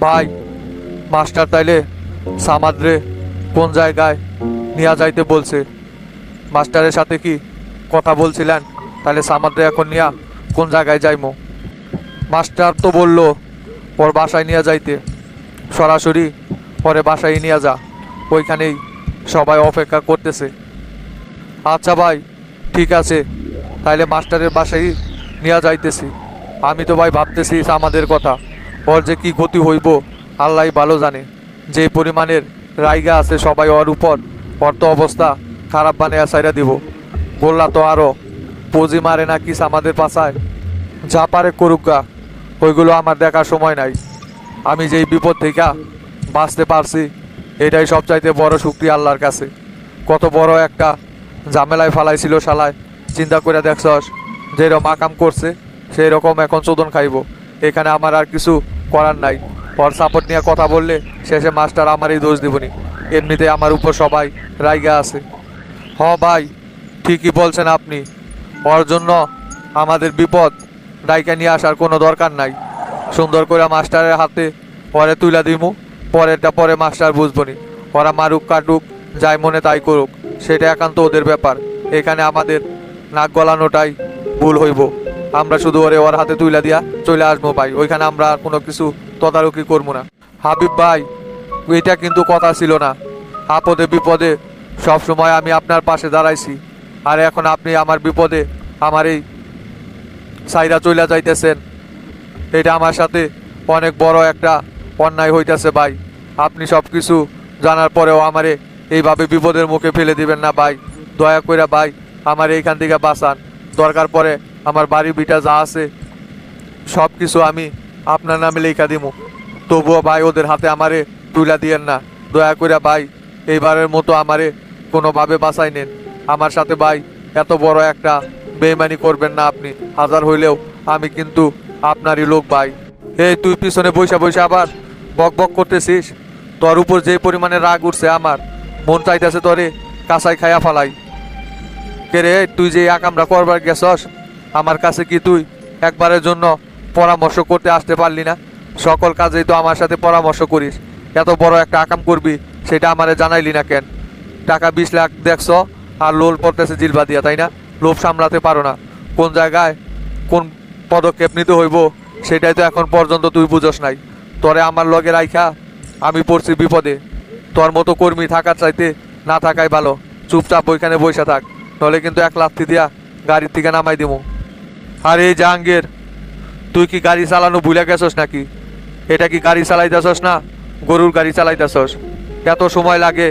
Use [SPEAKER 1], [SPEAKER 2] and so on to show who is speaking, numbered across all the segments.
[SPEAKER 1] ভাই, মাস্টার তাইলে সামাদ্রে কোন জায়গায় নিয়ে যাইতে বলছে? মাস্টারের সাথে কি কথা বলছিলেন? তাহলে সামাদ্রে এখন নিয়া কোন জায়গায় যাইমো? মাস্টার তো বলল ওর বাসায় নিয়ে যাইতে। সরাসরি পরে বাসায় নিয়ে যা, ওইখানেই সবাই অপেক্ষা করতেছে। আচ্ছা ভাই, ঠিক আছে, তাইলে মাস্টারের বাসায় নিয়ে যাইতেছি। আমি তো ভাই ভাবতেছি আমাদের কথা, ওর যে কি ক্ষতি হইব আল্লাহ ভালো জানে। যে পরিমাণের রাইগা আছে সবাই ওর উপর, ওর তো অবস্থা খারাপ বানিয়ে সাইরা দিব। গোল্লা তো আরও পুঁজি মারে না কিস আমাদের পাশায়। যা পারে করুক গা, ওইগুলো আমার দেখার সময় নাই। আমি যেই বিপদ থেকে বাঁচতে পারছি এটাই সবচাইতে বড় শুকরিয়া আল্লাহর কাছে। কত বড় একটা ঝামেলায় ফালাইছিল শালায়, চিন্তা করে দেখছস? যেরকম আকাম করছে সেই রকম এখন চোদন খাইব। এখানে আমার আর কিছু করার নাই। ওর সাপোর্ট নিয়ে কথা বললে শেষে মাস্টার আমারই দোষ দিবনি। এমনিতে আমার উপর সবাই রাইগা আছে। হ ভাই, ঠিকই বলছেন আপনি। ওর জন্য আমাদের বিপদ ডাইকা নিয়ে আসার কোনো দরকার নাই। সুন্দর করে মাস্টারের হাতে পরে তুইলা দিমু, পরেরটা পরে মাস্টার বুঝবনি। ওরা মারুক কাটুক যাই মনে তাই করুক, সেটা একান্ত ওদের ব্যাপার। এখানে আমাদের নাক গলানোটাই ভুল হইব। আমরা শুধু ওর হাতে তুইলা দিয়া চলে আসবো ভাই, ওইখানে আমরা আর কোনো কিছু তদারকি করবো না। হাবিব ভাই, এটা কিন্তু কথা ছিল না। আপদে বিপদে সবসময় আমি আপনার পাশে দাঁড়াইছি, আর এখন আপনি আমার বিপদে আমার এই সাইরা চইলা যাইতেছেন। এটা আমার সাথে অনেক বড় একটা অন্যায় হইতেছে ভাই। আপনি সব কিছু জানার পরেও আমারে এইভাবে বিপদের মুখে ফেলে দিবেন না ভাই। দয়া করে ভাই আমার এইখান থেকে বাঁচান। দরকার পরে আমার বাড়ি বিটা যা আছে সব কিছু আমি আপনার নামে লেখা দিব, তবুও ভাই ওদের হাতে আমারে তুলা দিয়েন না। দয়া করে ভাই এইবারের মতো আমারে কোনোভাবে বাঁচাই নেন। আমার সাথে ভাই এত বড় একটা বেইমানি করবেন না আপনি। হাজার হইলেও আমি কিন্তু আপনারই লোক ভাই। এই তুই পিছনে বৈশা বৈশা আবার বক বক করতেছিস? তোর উপর যে পরিমাণে রাগ উঠছে আমার মন চাইতেছে তোরে কাঁচাই খাইয়া ফালাই। কে রে, তুই যে আকামরা করবার গেছস, আমার কাছে কি তুই একবারের জন্য পরামর্শ করতে আসতে পারলি না? সকল কাজেই তো আমার সাথে পরামর্শ করিস। এত বড় একটা আকাম করবি সেটা আমারে জানাইলি না কেন? টাকা 20 লাখ দেখছ আর লোল পড়তেছে জিলবা দিয়া, তাই না? লোভ সামলাতে পারো না। কোন জায়গায় কোন পদক্ষেপ নিতে হইব সেটাই তো এখন পর্যন্ত তুই বুঝস নাই। তোরে আমার লগে রাইখা আমি পড়ছি বিপদে। তোর মতো কর্মী থাকার চাইতে না থাকাই ভালো। চুপচাপ ওইখানে বসে থাক, তাহলে কিন্তু এক লাথি দিয়া গাড়ির থেকে নামাই দিব। আর এই জাহাঙ্গীর, তুই কি গাড়ি চালানো ভুলে গেছস নাকি? এটা কি গাড়ি চালাইতেছস না গরুর গাড়ি চালাইতেছস? এত সময় লাগে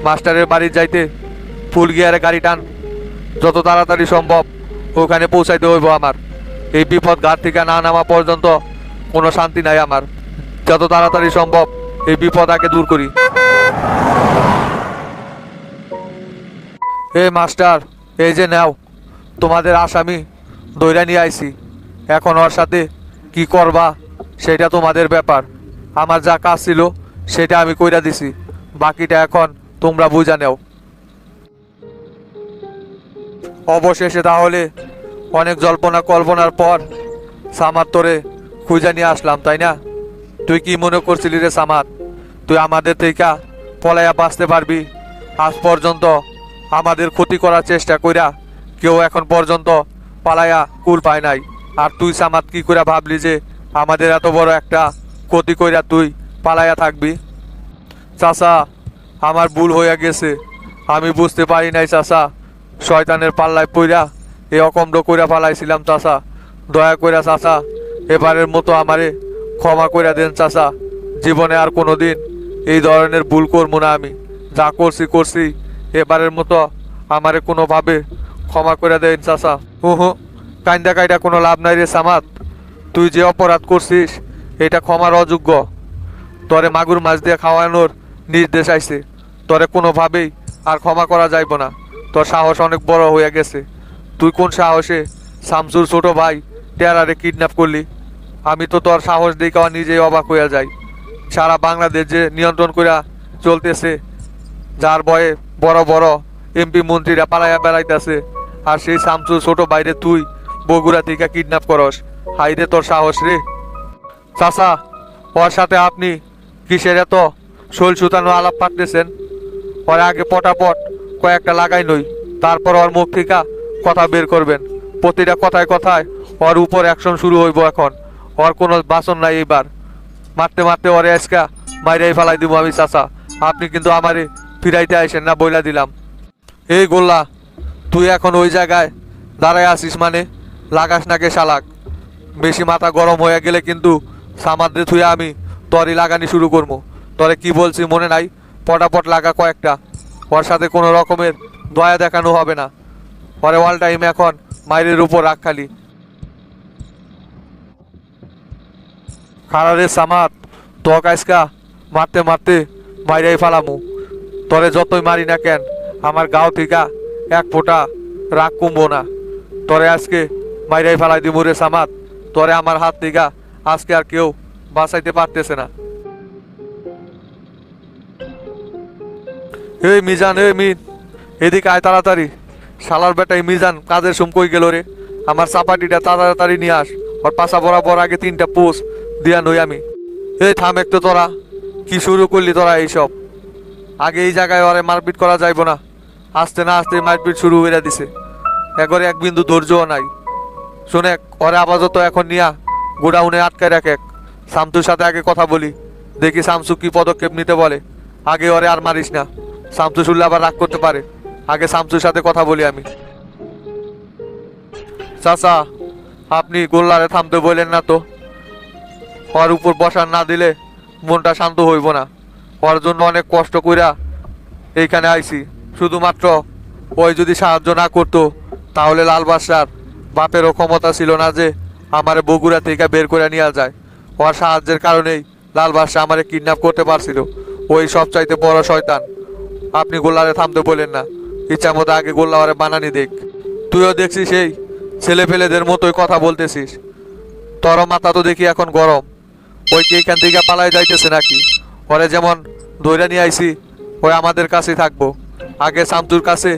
[SPEAKER 1] মাস্টারের বাড়ি যাইতে? ফুল গিয়ারে গাড়ি টান, যত তাড়াতাড়ি সম্ভব ওখানে পৌঁছাইতে হইব আমার। এই বিপদ ঘাট থেকে না নামা পর্যন্ত কোনো শান্তি নাই আমার। যত তাড়াতাড়ি সম্ভব এই বিপদ আগে দূর করি। এ মাস্টার, এই যে নাও তোমাদের আসামি দইরা নিয়ে আইছি। এখন ওর সাথে কি করবা সেটা তোমাদের ব্যাপার। আমার যা কাজ ছিল সেটা আমি কইরা দিছি, বাকিটা এখন তোমরা বুঝা নেও। অবশেষে তাহলে অনেক জল্পনা কল্পনার পর সামাদ তোরে খুঁজে নিয়ে আসলাম, তাই না? তুই কি মনে করছিলি রে সামাদ, তুই আমাদের থেকে পলাইয়া বাঁচতে পারবি? আজ পর্যন্ত আমাদের ক্ষতি করার চেষ্টা কইরা কেউ এখন পর্যন্ত পালাইয়া কুল পায় নাই। আর তুই সামাদ কি করে ভাবলি যে আমাদের এত বড় একটা ক্ষতি কইরা তুই পালাইয়া থাকবি? চাচা, আমার ভুল হইয়া গেছে, আমি বুঝতে পারি নাই চাচা। শয়তানের পাল্লায় পইরা এ অকম্ড কইরা পালাইছিলাম চাচা। দয়া কইরা চাচা এবারের মতো আমারে ক্ষমা কইরা দেন চাচা। জীবনে আর কোনোদিন এই ধরনের ভুল করবো না আমি। যা করছি করছি, এবারের মতো আমারে কোনোভাবে ক্ষমা করে দেন চাচা। হুহু, কাইন্দা কাইডা কোনো লাভ নাই রে সামাদ। তুই যে অপরাধ করছিস এটা ক্ষমার অযোগ্য। তোরে মাগুর মাছ দিয়ে খাওয়ানোর নির্দেশ আইছে, তোরে কোনোভাবেই আর ক্ষমা করা যাইব না। তোর সাহস অনেক বড় হয়ে গেছে। তুই কোন সাহসে শামসুর ছোট ভাই টেরারে কিডন্যাপ করলি? আমি তো তোর সাহস দেখে নিজেই অবাক হইয়া যাই। সারা বাংলাদেশ যে নিয়ন্ত্রণ কইরা চলতেছে, যার ভয়ে বড় বড় এমপি মন্ত্রীরা পালাইয়া বেড়াইতেছে, আর সেই শামসুর ছোট ভাইরে তুই বগুড়া থেকে কিডন্যাপ করস? হাইরে তোর সাহস রে! চাচা, ওর সাথে আপনি কিসের এত শোল সুতানো আলাপ পাঠতেছেন? ওর আগে পটাপট কয়েকটা লাগাই নই, তারপর ওর মুখ থেকে কথা বের করবেন। প্রতিটা কথায় কথায় ওর উপর অ্যাকশন শুরু হইব। এখন ওর কোনো বাসন নাই। এইবার মারতে মারতে ওরে আজকা মাইরাই ফেলাই দিব আমি। চাচা, আপনি কিন্তু আমারে ফিরাইতে আইসেন না, বইলা দিলাম। এই গোল্লা, তুই এখন ওই জায়গায় দাঁড়ায় আসিস মানে? লাগাস নাকে শালাক। বেশি মাথা গরম হয়ে গেলে কিন্তু সামাদ্রে থুয়ে আমি তরি লাগানি শুরু করবো। তরে কি বলছি মনে নাই? পটাপট লাগা কয়েকটা। ওর সাথে কোনো রকমের দয়া দেখানো হবে না। পরে অল টাইম এখন মাইরের উপর রাখ খালি। খারারে সামাদ, তো কাজকা মারতে মারতে মাইরাই ফালামু। তরে যতই মারি না কেন আমার গাও থেকে এক ফোঁটা রাগ কমবো না। তরে আজকে মাইরাই ফেলাই দিব রে সামাদ। তরে আমার হাত থেকে আজকে আর কেউ বাঁচাইতে পারতেছে না। এই মিজান, এই মিন, এদিকে আয় তাড়াতাড়ি। শালার বেটাই মিজান কাজের সুম কই গেল রে? আমার চাপাটিটা তাড়াতাড়ি নিয়ে আস। ওর পাশা বরাবর আগে 3টা পোস্ট দিয়া নই আমি। এই থাম একটু, তোরা কি শুরু করলি তোরা এইসব? আগে এই জায়গায় ওরে মারপিট করা যাইব না। আসতে না আসতে মারপিট শুরু হইয়া দিছে। একবারে এক বিন্দু ধৈর্যও নাই। শোনে, ওরে আপাতত এখন নিয়া গোডাউনে আটকায় রাখে। শামসুর সাথে আগে কথা বলি, দেখি শামসু কি পদক্ষেপ নিতে বলে। আগে ওরে আর মারিস না, শামসু শুনলে আবার রাগ করতে পারে। আগে শামসুর সাথে কথা বলি আমি। চাচা, আপনি গোল্লারে থামতে বললেন না তো? ওর উপর বসার না দিলে মনটা শান্ত হইব না। ওর জন্য অনেক কষ্ট কইরা এইখানে আইছি। শুধুমাত্র ওই যদি সাহায্য না করতো তাহলে লাল বাদশার বাপেরও ক্ষমতা ছিল না যে আমারে বগুড়া থেকে বের করে নিয়ে যায়। ওর সাহায্যের কারণেই লাল বাদশা আমারে কিডন্যাপ করতে পারছিল। ওই সব চাইতে বড় শয়তান। আপনি গোল্লারে থামতে বলেন না। ইচ্ছা মতো আগে গোল্লারে বানানি দেখ। তুইও দেখছিস এই ছেলে ফেলেদের মতোই কথা বলতেছিস। তোর মাথা তো দেখি এখন গরম। ওই কি এখান থেকে পালাই যাইতেছে নাকি? ওরে যেমন ধৈর্য নিয়ে আইছি, ওই আমাদের কাছেই থাকবো। আগে শামসুর কাছে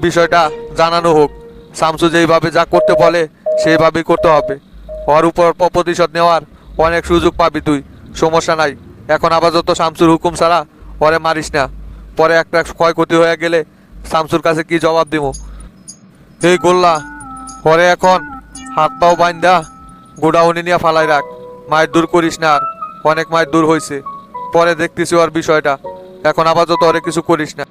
[SPEAKER 1] বিষয়টা জানানো হোক। শামসু যেইভাবে যা করতে বলে সেইভাবেই করতে হবে। ওর উপর প্রতিশোধ নেওয়ার অনেক সুযোগ পাবি তুই, সমস্যা নাই। এখন আপাতত শামসুর হুকুম ছাড়া ওরে মারিস না। পরে একটা ক্ষয়ক্ষতি হয়ে গেলে শামসুর কাছে কি জবাব দিব? এই গোল্লা, পরে এখন হাত পাও বাইন্দা গোডাউনে নিয়ে ফালাই রাখ। মায়ের দূর করিস না আর। অনেক মায়ের দূর হয়েছে, পরে দেখতেছি ওর বিষয়টা। এখন আপাতত ওরে কিছু করিস না।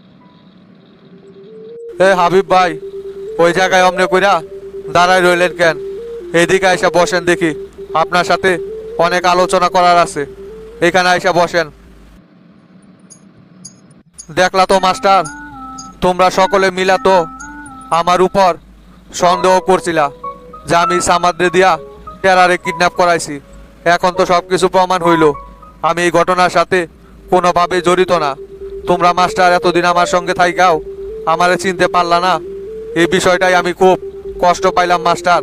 [SPEAKER 1] এ হাবিব ভাই, ওই জায়গায় অমনে কইরা দাঁড়ায় রইলেন কেন? এইদিকে আইসা বসেন, দেখি আপনার সাথে অনেক আলোচনা করার আছে। এখানে আইসা বসেন। দেখলা তো মাস্টার, তোমরা সকলে মিলা তো আমার উপর সন্দেহ করছিলা যে আমি সামাদ্রে দিয়া টেরারে কিডন্যাপ করাইছি। এখন তো সবকিছু প্রমাণ হইল আমি এই ঘটনার সাথে কোনোভাবে জড়িত না। তোমরা মাস্টার এতদিন আমার সঙ্গে থাইকাও আমারে চিনতে পারলা না। এই বিষয়টাই আমি খুব কষ্ট পাইলাম মাস্টার।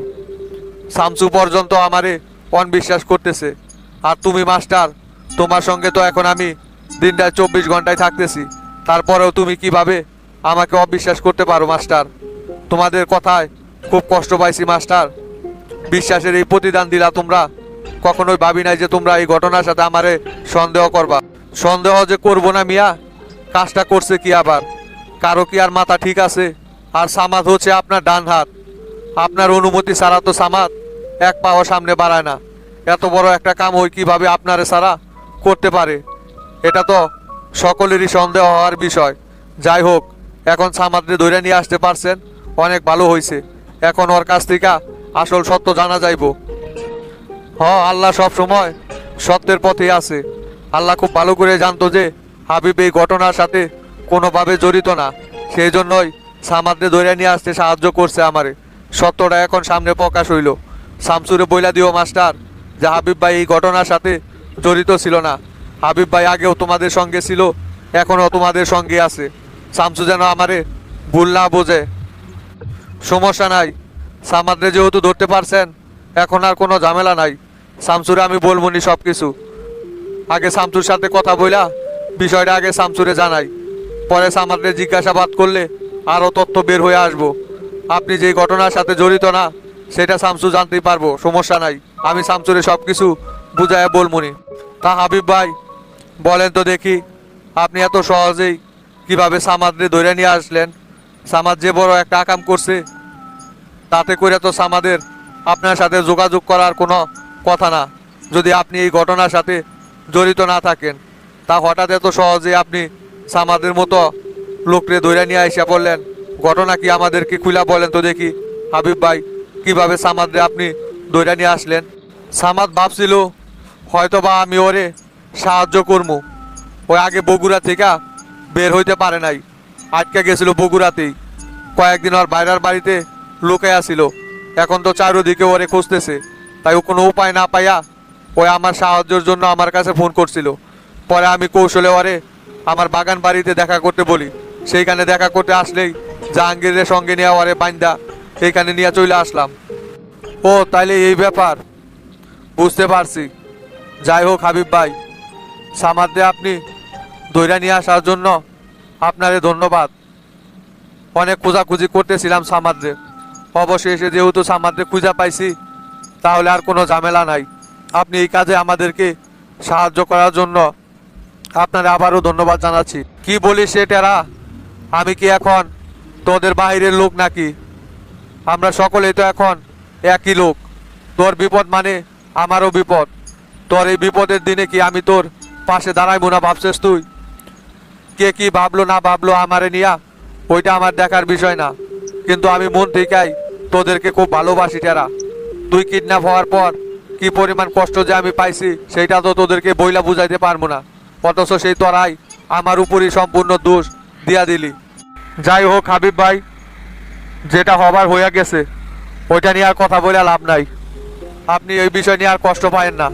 [SPEAKER 1] শামসু পর্যন্ত আমারে অনবিশ্বাস করতেছে। আর তুমি মাস্টার, তোমার সঙ্গে তো এখন আমি দিনটায় 24 ঘন্টায় থাকতেছি। তারপরেও তুমি কিভাবে আমাকে অবিশ্বাস করতে পারো মাস্টার? তোমাদের কথায় খুব কষ্ট পাইছি মাস্টার। বিশ্বাসের এই প্রতিদান দিলা তোমরা। কখনোই ভাবি নাই যে তোমরা এই ঘটনার সাথে আমারে সন্দেহ করবা। সন্দেহ যে করবো না মিয়া, কাজটা করছে কি আবার? কারো কি আর মাথা ঠিক আছে? আর সামাদ হচ্ছে আপনার ডান হাত। আপনার অনুমতি ছাড়া তো সামাদ এক পাও সামনে বাড়ায় না। এত বড় একটা কাম ওই কিভাবে আপনারে ছাড়া করতে পারে? এটা তো সকলেরই সন্দেহ হওয়ার বিষয়। যাই হোক, এখন সামাদরে ধরে নিয়ে আসতে পারছেন, অনেক ভালো হয়েছে। এখন ওর কাছ থেকে আসল সত্য জানা যাইব। আল্লাহ সব সময় সত্যের পথে আছে। আল্লাহ খুব ভালো করে জানতো যে হাবিব এই ঘটনার সাথে কোনোভাবে জড়িত না। সেই জন্যই সামাদরে ধরে নিয়ে আসতে সাহায্য করছে আমারে। সত্যটা এখন সামনে প্রকাশ হইল। শামসুরে বইলা দিও মাস্টার যে হাবিব ভাই এই ঘটনার সাথে জড়িত ছিল না। হাবিব ভাই আগেও তোমাদের সঙ্গে ছিল, এখনও তোমাদের সঙ্গে আছে। শামসু যেন আমারে ভুল না বোঝে। সমস্যা নাই, সামাদরে যেহেতু ধরতে পারছেন এখন আর কোনো ঝামেলা নাই। শামসুরে আমি বলবনি সব কিছু। আগে শামসুর সাথে কথা বইলা বিষয়টা আগে শামসুরে জানাই। পরে সামাদরে জিজ্ঞাসাবাদ করলে আরও তথ্য বের হয়ে আসবো। আপনি যে ঘটনার সাথে জড়িত না সেটা শামসু জানতেই পারবো, সমস্যা নাই। আমি শামসুরে সব কিছু বুঝাইয়া বলবনি। তা হাবিব ভাই, বলেন তো দেখি, আপনি এত সহজেই কিভাবে সামাদরে ধরে নিয়ে আসলেন? সামাদ যে বড় একটা আকাম করছে, তাতে করে তো সামাদের আপনার সাথে যোগাযোগ করার কোনো কথা না। যদি আপনি এই ঘটনার সাথে জড়িত না থাকেন, তা হঠাৎ এত সহজে আপনি সামাদের মতো লোকরে ধরে নিয়ে আইসা বললেন। ঘটনা কি আমাদেরকে খুলা বলেন তো দেখি হাবিব ভাই, কিভাবে সামাদরে আপনি ধরে নিয়ে আসলেন? সামাদ ভাবছিল হয়তো বা আমি ওরে সাহায্য করবো। ওই আগে বগুড়া থেকে বের হইতে পারে নাই, আটকে গেছিল বগুড়াতেই। কয়েকদিন ওর বাইরের বাড়িতে লোকে আসিল। এখন তো চারোদিকে ওরে খুঁজতেছে, তাই ও কোনো উপায় না পাইয়া ওই আমার সাহায্যের জন্য আমার কাছে ফোন করছিল। পরে আমি কৌশলে ওরে আমার বাগান বাড়িতে দেখা করতে বলি। সেইখানে দেখা করতে আসলেই জাহাঙ্গীরের সঙ্গে নিয়ে ওরে বাইন্দা এইখানে নিয়ে চলে আসলাম। ও তাইলে এই ব্যাপার, বুঝতে পারছি। যাই হোক হাবিব ভাই, সামাদে আপনি ধৈর্য নিয়ে আসার জন্য আপনারে ধন্যবাদ। অনেক খোঁজাখুঁজি করতেছিলাম সামাদে, অবশেষে যেহেতু সামাদে খুঁজা পাইছি, তাহলে আর কোনো ঝামেলা নাই। আপনি এই কাজে আমাদেরকে সাহায্য করার জন্য আপনারে আবারও ধন্যবাদ জানাচ্ছি। কি বলিস সেটারা, আমি কি এখন তোদের বাইরের লোক নাকি? আমরা সকলেই তো এখন একই লোক। তোর বিপদ মানে আমারও বিপদ। তোর এই বিপদের দিনে কি আমি তোর পাশে দাঁড়াইবো না ভাবছিস তুই? কে কি ভাবলো না ভাবলো আমারে নিয়া, ওইটা আমার দেখার বিষয় না। কিন্তু আমি মন থেকেই তোদেরকে খুব ভালোবাসি টেরা। তুই কিডন্যাপ হওয়ার পর কি পরিমাণ কষ্ট যে আমি পাইছি, সেইটা তো তোদেরকে বইলা বুঝাইতে পারবো না। অথচ সেই তোরাই আমার উপরই সম্পূর্ণ দোষ দিয়া দিলি। যাই হোক হাবিব ভাই, যেটা হবার হইয়া গেছে, ওইটা নিয়ে আর কথা বলে লাভ নাই। আপনি এই বিষয় নিয়ে আর কষ্ট পায়েন না।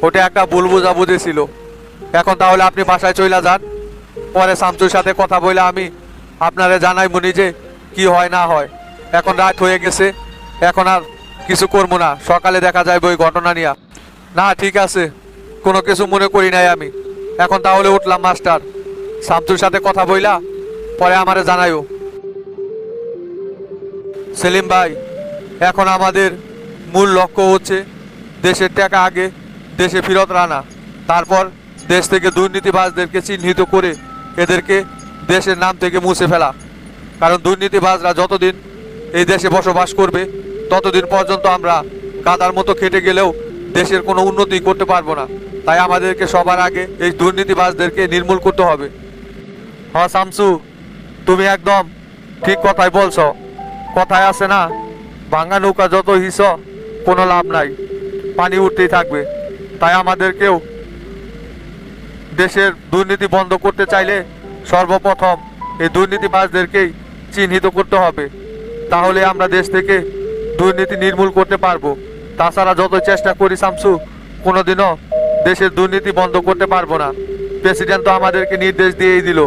[SPEAKER 1] ওটা একটা ভুল বুঝাবুঝি ছিল। এখন তাহলে আপনি বাসায় চলে যান। পরে শামসুর সাথে কথা বলে আমি আপনারে জানাইব নিজে কি হয় না হয়। এখন রাত হয়ে গেছে, এখন আর কিছু করবো না। সকালে দেখা যাইব ওই ঘটনা নিয়ে। না ঠিক আছে, কোনো কিছু মনে করি নাই আমি। এখন তাহলে উঠলাম মাস্টার। শামসুর সাথে কথা বইলা পরে আমারে জানাইও। সেলিম ভাই, এখন আমাদের মূল লক্ষ্য হচ্ছে দেশের টাকা আগে দেশে ফেরত আনা, তারপর দেশ থেকে দুর্নীতিবাজদেরকে চিহ্নিত করে এদেরকে দেশের নাম থেকে মুছে ফেলা। কারণ দুর্নীতিবাজরা যতদিন এই দেশে বসবাস করবে, ততদিন পর্যন্ত আমরা গাদার মতো খেটে গেলেও দেশের কোনো উন্নতি করতে পারবো না। তাই আমাদেরকে সবার আগে এই দুর্নীতিবাজদেরকে নির্মূল করতে হবে। হ্যাঁ শামসু, তুমি একদম ঠিক কথাই বলছো। কথায় আছে না, ভাঙা নৌকা যত হিস কোনো লাভ নাই, পানি উঠতেই থাকবে। তাই আমাদেরকেও দেশের দুর্নীতি বন্ধ করতে চাইলে সর্বপ্রথম এই দুর্নীতিবাজদেরকেই চিহ্নিত করতে হবে। তাহলে আমরা দেশ থেকে দুর্নীতি নির্মূল করতে পারবো। তাছাড়া যত চেষ্টা করি শামসু, কোনোদিনও দেশের দুর্নীতি বন্ধ করতে পারবো না। প্রেসিডেন্ট তো আমাদেরকে নির্দেশ দিয়েই দিল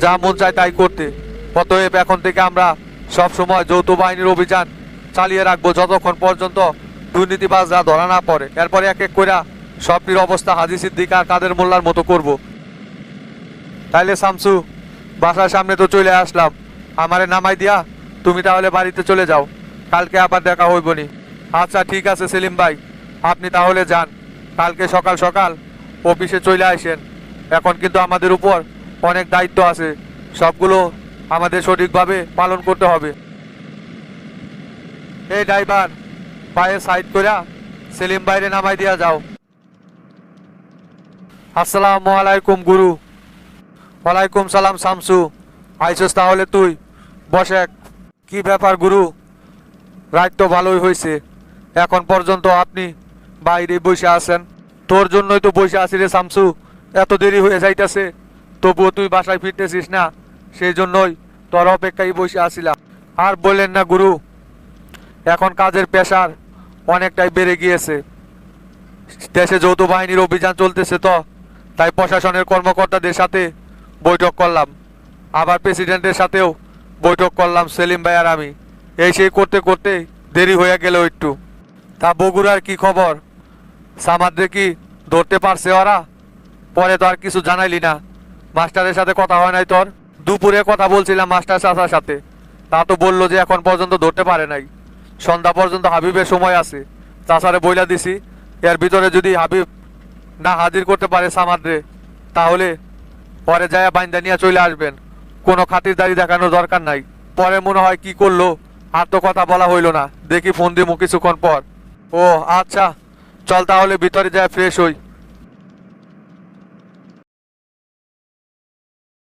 [SPEAKER 1] যা মন চায় তাই করতে। অতএব এখন থেকে আমরা সবসময় যৌথ বাহিনীর অভিযান চালিয়ে রাখবো যতক্ষণ পর্যন্ত দুর্নীতিবাজরা ধরা না পড়ে। এরপরে এক এক করে সবটির অবস্থা হাজি সিদ্দিক আর কাদের মোল্লার মতো করব। তাইলে শামসু, বাসার সামনে তো চলে আসলাম, আমারে নামাই দিয়া তুমি তাহলে বাড়িতে চলে যাও। কালকে আবার দেখা হইবনি। আচ্ছা ঠিক আছে সেলিম ভাই, আপনি তাহলে যান। কালকে সকাল সকাল অফিসে চলে আসেন। এখন কিন্তু আমাদের উপর অনেক দায়িত্ব আছে, সবগুলো আমাদের সঠিকভাবে পালন করতে হবে। এই ড্রাইভার, পায়ে সাইড কইরা সেলিম ভাইরে নামাই দিয়া যাও। আসসালামু আলাইকুম গুরু। ওয়ালাইকুম সালাম শামসু, আইসস তাহলে তুই? বসে। কি ব্যাপার গুরু, রাত তো ভালোই হয়েছে, এখন পর্যন্ত আপনি বাইরে বসে আছেন? তোর জন্যই তো বসে আছি রে শামসু, এত দেরি হয়ে যাইতেছে তবুও তুই বাসায় ফিরতেছিস না, সেই জন্যই তোর অপেক্ষায় বসে আছিলাম। আর বললেন না গুরু, এখন কাজের প্রেসার অনেকটাই বেড়ে গিয়েছে। দেশে যৌথ বাহিনীর অভিযান চলতেছে, তো তাই প্রশাসনের কর্মকর্তাদের সাথে বৈঠক করলাম, আবার প্রেসিডেন্টের সাথেও বৈঠক করলাম সেলিম ভাই আর আমি। এই সেই করতে করতে দেরি হয়ে গেল একটু। তা বগুড়ার কি খবর? সামাদরে কি ধরতে পারছে ওরা? পরে তো আর কিছু জানাইলি না। মাস্টারের সাথে কথা হয় নাই তোর? দুপুরে কথা বলছিলাম মাস্টার চাচার সাথে, তা তো বললো যে এখন পর্যন্ত ধরতে পারে নাই। সন্ধ্যা পর্যন্ত হাবিবের সময় আছে, চাচারে বইলা দিছি, এর ভিতরে যদি হাবিব না হাজির করতে পারে সামাদ্রে, তাহলে পরে যায় বাইন্দা নিয়ে চলে আসবেন। কোনো খাতিরদারি দেখানোর দরকার নাই। পরে মনে হয় কি করলো, আর তো কথা বলা হইলো না। দেখি ফোন দিমু কিছুক্ষণ পর। ও আচ্ছা, চল তাহলে ভিতরে যায় ফ্রেশ হই।